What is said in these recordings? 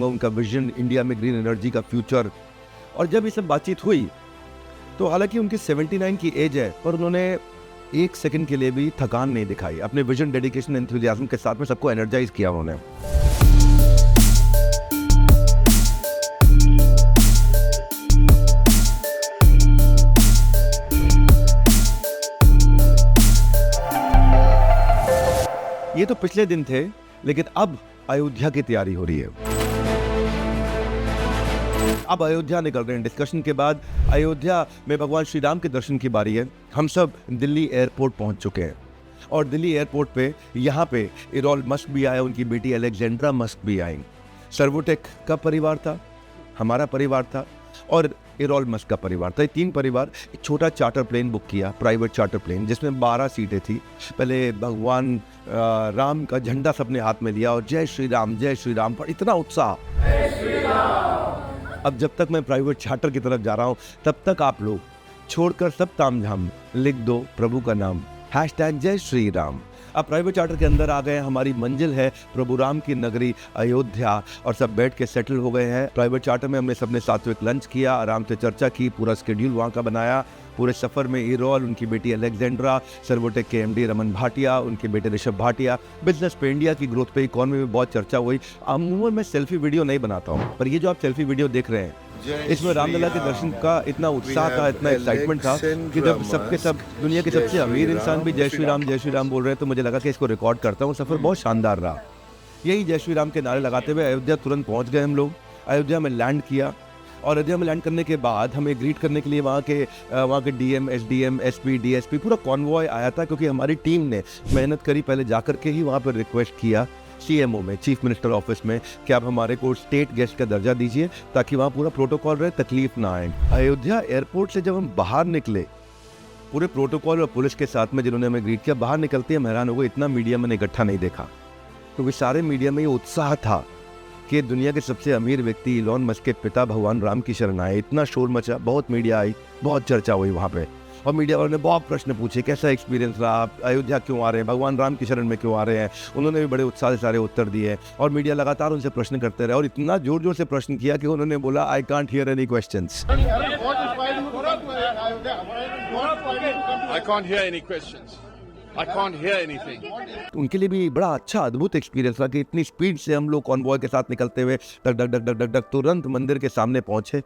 चाहूँगा उनका vision, India में ग्रीन एनर्जी का फ्यूचर। और जब ये सब बातचीत हुई तो हालांकि उनकी 79 की एज है, पर उन्होंने एक सेकंड के लिए भी थकान नहीं दिखाई। अपने विजन, डेडिकेशन, एंथुसियाज्म के साथ में सबको एनर्जाइज किया उन्होंने। ये तो पिछले दिन थे, लेकिन अब अयोध्या की तैयारी हो रही है। अब अयोध्या निकल रहे हैं। डिस्कशन के बाद अयोध्या में भगवान श्री राम के दर्शन की बारी है। हम सब दिल्ली एयरपोर्ट पहुंच चुके हैं और दिल्ली एयरपोर्ट पे यहाँ पे इरॉन मस्क भी आए, उनकी बेटी अलेक्जेंड्रा मस्क भी आई। सर्वोटेक का परिवार था, हमारा परिवार था और इरॉन मस्क का परिवार था। ये तीन परिवार एक छोटा चार्टर प्लेन बुक किया, प्राइवेट चार्टर प्लेन, जिसमें 12 सीटें थी। पहले भगवान राम का झंडा सबने हाथ में लिया और जय श्री राम पर इतना उत्साह। अब जब तक मैं प्राइवेट चार्टर की तरफ जा रहा हूँ, तब तक आप लोग छोड़कर सब तामझाम लिख दो प्रभु का नाम, #जय श्री राम। अब प्राइवेट चार्टर के अंदर आ गए। हमारी मंजिल है प्रभु राम की नगरी अयोध्या और सब बैठ के सेटल हो गए हैं। प्राइवेट चार्टर में हमने सबने सात्विक लंच किया, आराम से चर्चा की, पूरा स्केड्यूल वहाँ का बनाया। पूरे सफ़र में इरॉल, उनकी बेटी अलेक्जेंड्रा, सर्वोटेक के MD रमन भाटिया, उनके बेटे ऋषभ भाटिया, बिजनेस पे, इंडिया की ग्रोथ पे, इकोनॉमी में बहुत चर्चा हुई। अमूमन मैं सेल्फी वीडियो नहीं बनाता हूँ, पर ये जो आप सेल्फी वीडियो देख रहे हैं, इसमें रामलला के दर्शन का इतना उत्साह था, इतना एक्साइटमेंट था कि जब सबके सब दुनिया के सबसे अमीर इंसान भी जय श्री राम बोल रहे हैं, तो मुझे लगा कि इसको रिकॉर्ड करता हूँ। सफ़र बहुत शानदार रहा। यही जय श्री राम के नारे लगाते हुए अयोध्या तुरंत पहुँच गए हम लोग। अयोध्या में लैंड किया और अयोध्या में लैंड करने के बाद हमें ग्रीट करने के लिए वहाँ के DM, SDM, SP, DSP पूरा कॉन्वॉय आया था, क्योंकि हमारी टीम ने मेहनत करी। पहले जाकर के ही वहाँ पर रिक्वेस्ट किया CMO में, चीफ मिनिस्टर ऑफिस में, कि आप हमारे को स्टेट गेस्ट का दर्जा दीजिए ताकि वहाँ पूरा प्रोटोकॉल रहे, तकलीफ ना आए। अयोध्या एयरपोर्ट से जब हम बाहर निकले, पूरे प्रोटोकॉल और पुलिस के साथ में जिन्होंने हमें ग्रीट किया, बाहर निकलते हैं हैरान हो गए, इतना मीडिया मैंने इकट्ठा नहीं देखा। क्योंकि सारे मीडिया में ये उत्साह था कि दुनिया के सबसे अमीर व्यक्ति इलॉन मस्क के पिता भगवान राम की शरण आए। इतना शोर मचा, बहुत मीडिया आई, बहुत चर्चा हुई वहाँ पे, और मीडिया वालों ने बहुत प्रश्न पूछे, कैसा एक्सपीरियंस रहा, आप अयोध्या क्यों आ रहे हैं, भगवान राम की शरण में क्यों आ रहे हैं। उन्होंने भी बड़े उत्साह से सारे उत्तर दिए और मीडिया लगातार उनसे प्रश्न करते रहे और इतना जोर जोर से प्रश्न किया कि उन्होंने बोला, I can't hear any questions. I can't hear anything. उनके लिए भी बड़ा अच्छा अद्भुत एक्सपीरियंस रहा कि इतनी स्पीड से हम लोग कॉन्वॉय के साथ निकलते हुए डग डग डग डग डग डग तुरंत मंदिर के सामने पहुंचे।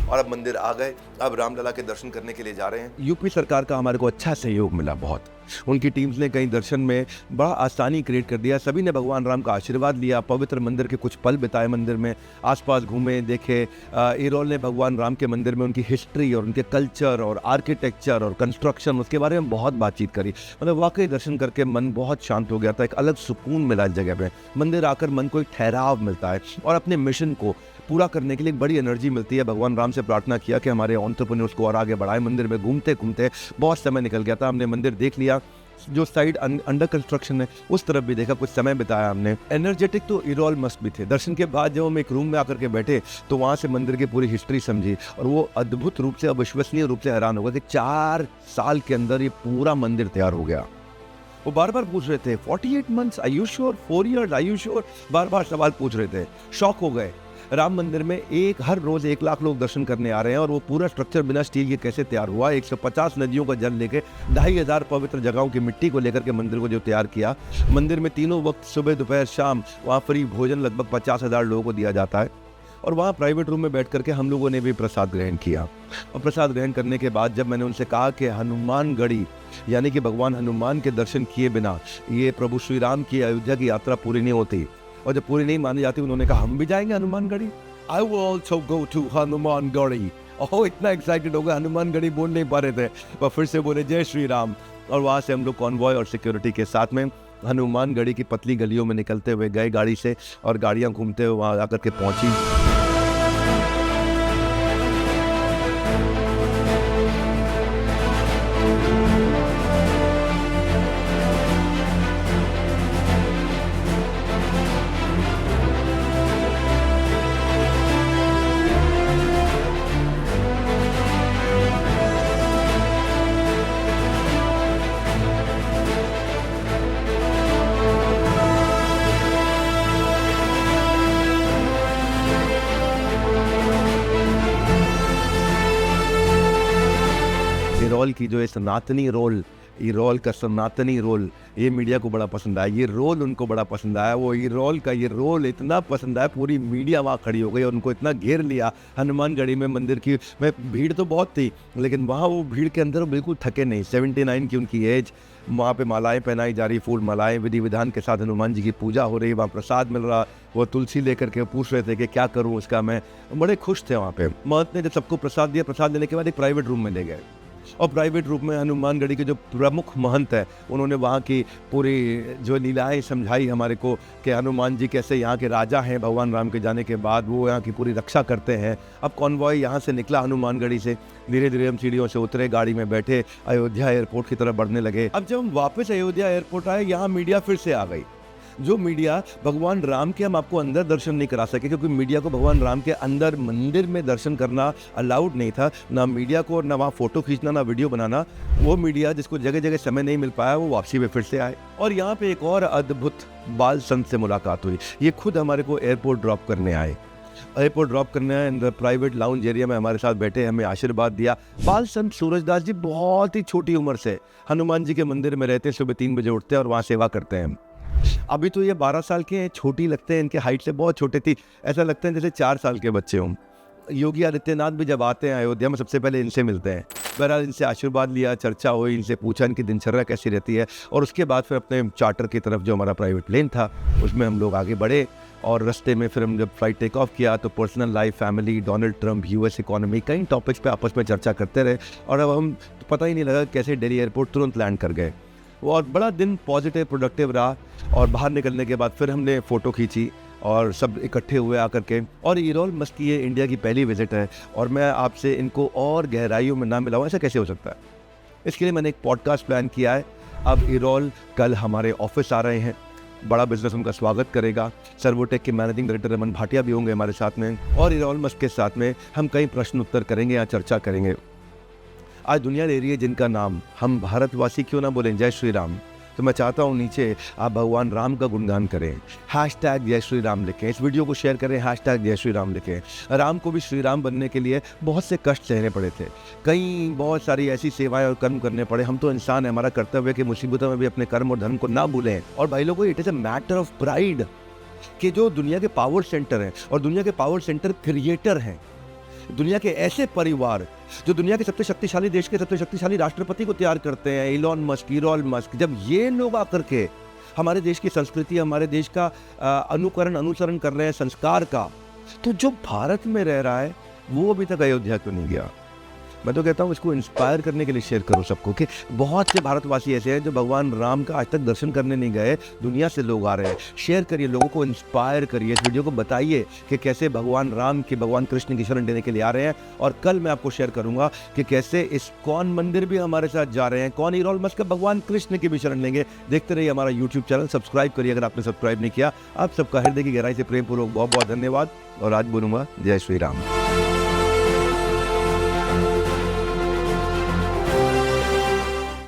और अब मंदिर आ गए, अब रामलला के दर्शन करने के लिए जा रहे हैं। यूपी सरकार का हमारे को अच्छा सहयोग मिला बहुत। उनकी टीम्स ने कई दर्शन में बड़ा आसानी क्रिएट कर दिया। सभी ने भगवान राम का आशीर्वाद लिया, पवित्र मंदिर के कुछ पल बिताए, मंदिर में आसपास घूमे, देखे। इरॉल ने भगवान राम के मंदिर में उनकी हिस्ट्री और उनके कल्चर और आर्किटेक्चर और कंस्ट्रक्शन, उसके बारे में बहुत बातचीत करी। मतलब वाकई दर्शन करके मन बहुत शांत हो गया था, एक अलग सुकून मिला इस जगह पे। मंदिर आकर मन को एक ठहराव मिलता है और अपने मिशन को पूरा करने के लिए बड़ी एनर्जी मिलती है। भगवान राम से प्रार्थना किया कि हमारे एंटरप्रेन्योर्स को और आगे बढ़ाए। मंदिर में घूमते घूमते बहुत समय निकल गया था। हमने मंदिर देख लिया, जो साइड अंडर कंस्ट्रक्शन है उस तरफ भी देखा, कुछ समय बिताया हमने। एनर्जेटिक तो इरॉल मस्क भी थे। दर्शन के बाद जब हम एक रूम में आकर के बैठे तो वहाँ से मंदिर की पूरी हिस्ट्री समझी और वो अद्भुत रूप से, अविश्वसनीय रूप से हैरान हो गया कि 4 साल के अंदर ये पूरा मंदिर तैयार हो गया। वो बार बार पूछ रहे थे 48 months, are you sure, 4 years, are you sure, बार बार सवाल पूछ रहे थे। शॉक हो गए। राम मंदिर में हर रोज 1 लाख लोग दर्शन करने आ रहे हैं और वो पूरा स्ट्रक्चर बिना स्टील के कैसे तैयार हुआ। 150 नदियों का जल लेके 2500 पवित्र जगहों की मिट्टी को लेकर के मंदिर को जो तैयार किया। मंदिर में तीनों वक्त सुबह दोपहर शाम वहाँ फ्री भोजन लगभग 50,000 लोगों को दिया जाता है। और वहाँ प्राइवेट रूम में बैठ करके हम लोगों ने भी प्रसाद ग्रहण किया। और प्रसाद ग्रहण करने के बाद जब मैंने उनसे कहा कि हनुमानगढ़ी यानी कि भगवान हनुमान के दर्शन किए बिना ये प्रभु श्री राम की अयोध्या की यात्रा पूरी नहीं होती, और जब पूरी नहीं मानी जाती, उन्होंने कहा हम भी जाएंगे Hanumangarhi. I will also go to Hanumangarhi. Oh, इतना एक्साइटेड हो गए, हनुमानगढ़ी बोल नहीं पा रहे थे, पर फिर से बोले जय श्री राम। और वहाँ से हम लोग कॉन्वॉय और सिक्योरिटी के साथ में हनुमानगढ़ी की पतली गलियों में निकलते हुए गए गाड़ी से, और गाड़ियाँ घूमते हुए वहाँ आकर के पहुँची। ईरॉल की जो है सनातनी रोल, ईरॉल का सनातनी रोल, ये मीडिया को बड़ा पसंद आया, ये रोल उनको बड़ा पसंद आया। वो ईरॉल का ये रोल इतना पसंद आया, पूरी मीडिया वहाँ खड़ी हो गई और उनको इतना घेर लिया। हनुमानगढ़ी में मंदिर की में भीड़ तो बहुत थी, लेकिन वहाँ वो भीड़ के अंदर वो बिल्कुल थके नहीं। 79 की उनकी एज, वहाँ पे मालाएं पहनाई जा रही, फूल मालाएं विधि विधान के साथ हनुमान जी की पूजा हो रही, वहाँ प्रसाद मिल रहा। वो तुलसी लेकर के पूछ रहे थे कि क्या करूँ उसका, मैं बड़े खुश थे वहाँ पे। महंत ने जब सबको प्रसाद दिया, प्रसाद देने के बाद एक प्राइवेट रूम में ले गए और प्राइवेट रूम में हनुमानगढ़ी के जो प्रमुख महंत है उन्होंने वहाँ की पूरी जो लीलाएं समझाई हमारे को कि हनुमान जी कैसे यहाँ के राजा हैं, भगवान राम के जाने के बाद वो यहाँ की पूरी रक्षा करते हैं। अब कॉन्वॉय यहाँ से निकला हनुमानगढ़ी से, धीरे धीरे हम सीढ़ियों से उतरे, गाड़ी में बैठे, अयोध्या एयरपोर्ट की तरफ बढ़ने लगे। अब जब हम वापस अयोध्या एयरपोर्ट आए, यहाँ मीडिया फिर से आ गई। जो मीडिया भगवान राम के हम आपको अंदर दर्शन नहीं करा सके, क्योंकि मीडिया को भगवान राम के अंदर मंदिर में दर्शन करना अलाउड नहीं था, ना मीडिया को, ना वहाँ फोटो खींचना, ना वीडियो बनाना। वो मीडिया जिसको जगह जगह समय नहीं मिल पाया, वो वापसी में फिर से आए। और यहाँ पे एक और अद्भुत बाल संत से मुलाकात हुई। ये खुद हमारे को एयरपोर्ट ड्रॉप करने आए, एयरपोर्ट ड्रॉप करने आए, प्राइवेट लाउंज एरिया में हमारे साथ बैठे, हमें आशीर्वाद दिया। बाल संत सूरजदास जी बहुत ही छोटी उम्र से हनुमान जी के मंदिर में रहते हैं, सुबह 3 बजे उठते हैं और वहाँ सेवा करते हैं। अभी तो ये 12 साल के हैं, छोटी लगते हैं, इनके हाइट से बहुत छोटे थी, ऐसा लगता है जैसे 4 साल के बच्चे हों। योगी आदित्यनाथ भी जब आते हैं अयोध्या में, सबसे पहले इनसे मिलते हैं। बहरहाल इनसे आशीर्वाद लिया, चर्चा हुई, इनसे पूछा इनकी दिनचर्या कैसी रहती है, और उसके बाद फिर अपने चार्टर की तरफ, जो हमारा प्राइवेट प्लेन था, उसमें हम लोग आगे बढ़े। और रास्ते में फिर हम जब फ्लाइट टेक ऑफ किया तो personal life, family, Donald Trump, US economy, कई टॉपिक्स पे आपस में चर्चा करते रहे। और अब हम पता ही नहीं लगा कैसे दिल्ली एयरपोर्ट तुरंत लैंड कर गए। और बड़ा दिन पॉजिटिव प्रोडक्टिव रहा। और बाहर निकलने के बाद फिर हमने फ़ोटो खींची और सब इकट्ठे हुए आकर के। और ईरॉल मस्क की ये इंडिया की पहली विजिट है और मैं आपसे इनको और गहराइयों में ना मिलाऊँ, ऐसा कैसे हो सकता है? इसके लिए मैंने एक पॉडकास्ट प्लान किया है। अब ईरॉल कल हमारे ऑफिस आ रहे हैं, बड़ा बिजनेस उनका स्वागत करेगा। सर्वोटेक के मैनेजिंग डायरेक्टर रमन भाटिया भी होंगे हमारे साथ में, और ईरॉल मस्क के साथ में हम कई प्रश्न उत्तर करेंगे या चर्चा करेंगे। आज दुनिया ले रही है जिनका नाम, हम भारतवासी क्यों ना बोलें जय श्री राम। तो मैं चाहता हूँ नीचे आप भगवान राम का गुणगान करें, हैशटैग जय श्री राम लिखें, इस वीडियो को शेयर करें, हैशटैग जय श्री राम लिखें। राम को भी श्री राम बनने के लिए बहुत से कष्ट सहने पड़े थे, बहुत सारी ऐसी सेवाएं और कर्म करने पड़े। हम तो इंसान है, हमारा कर्तव्य है कि मुसीबतों में भी अपने कर्म और धर्म को ना भूलें। और भाई लोगों, it is a matter of pride कि जो दुनिया के पावर सेंटर हैं और दुनिया के पावर सेंटर क्रिएटर हैं, दुनिया के ऐसे परिवार जो दुनिया के सबसे शक्तिशाली देश के सबसे शक्तिशाली राष्ट्रपति को तैयार करते हैं, इलॉन मस्क, ईरॉल मस्क, जब ये लोग आकर के हमारे देश की संस्कृति, हमारे देश का अनुसरण कर रहे हैं संस्कार का, तो जो भारत में रह रहा है वो अभी तक अयोध्या क्यों नहीं गया? मैं तो कहता हूँ इसको इंस्पायर करने के लिए शेयर करो सबको कि बहुत से भारतवासी ऐसे हैं जो भगवान राम का आज तक दर्शन करने नहीं गए, दुनिया से लोग आ रहे हैं। शेयर करिए, लोगों को इंस्पायर करिए, इस वीडियो को बताइए कि कैसे भगवान राम के, भगवान कृष्ण की शरण लेने के लिए आ रहे हैं। और कल मैं आपको शेयर करूंगा कि कैसे इस्कॉन मंदिर भी हमारे साथ जा रहे हैं, कौन ईरॉल मस्क भगवान कृष्ण की भी शरण लेंगे। देखते रहिए हमारा यूट्यूब चैनल, सब्सक्राइब करिए अगर आपने सब्सक्राइब नहीं किया। आप सबका हृदय की गहराई से प्रेम पूर्वक बहुत बहुत धन्यवाद, और आज बोलूँगा जय श्री राम।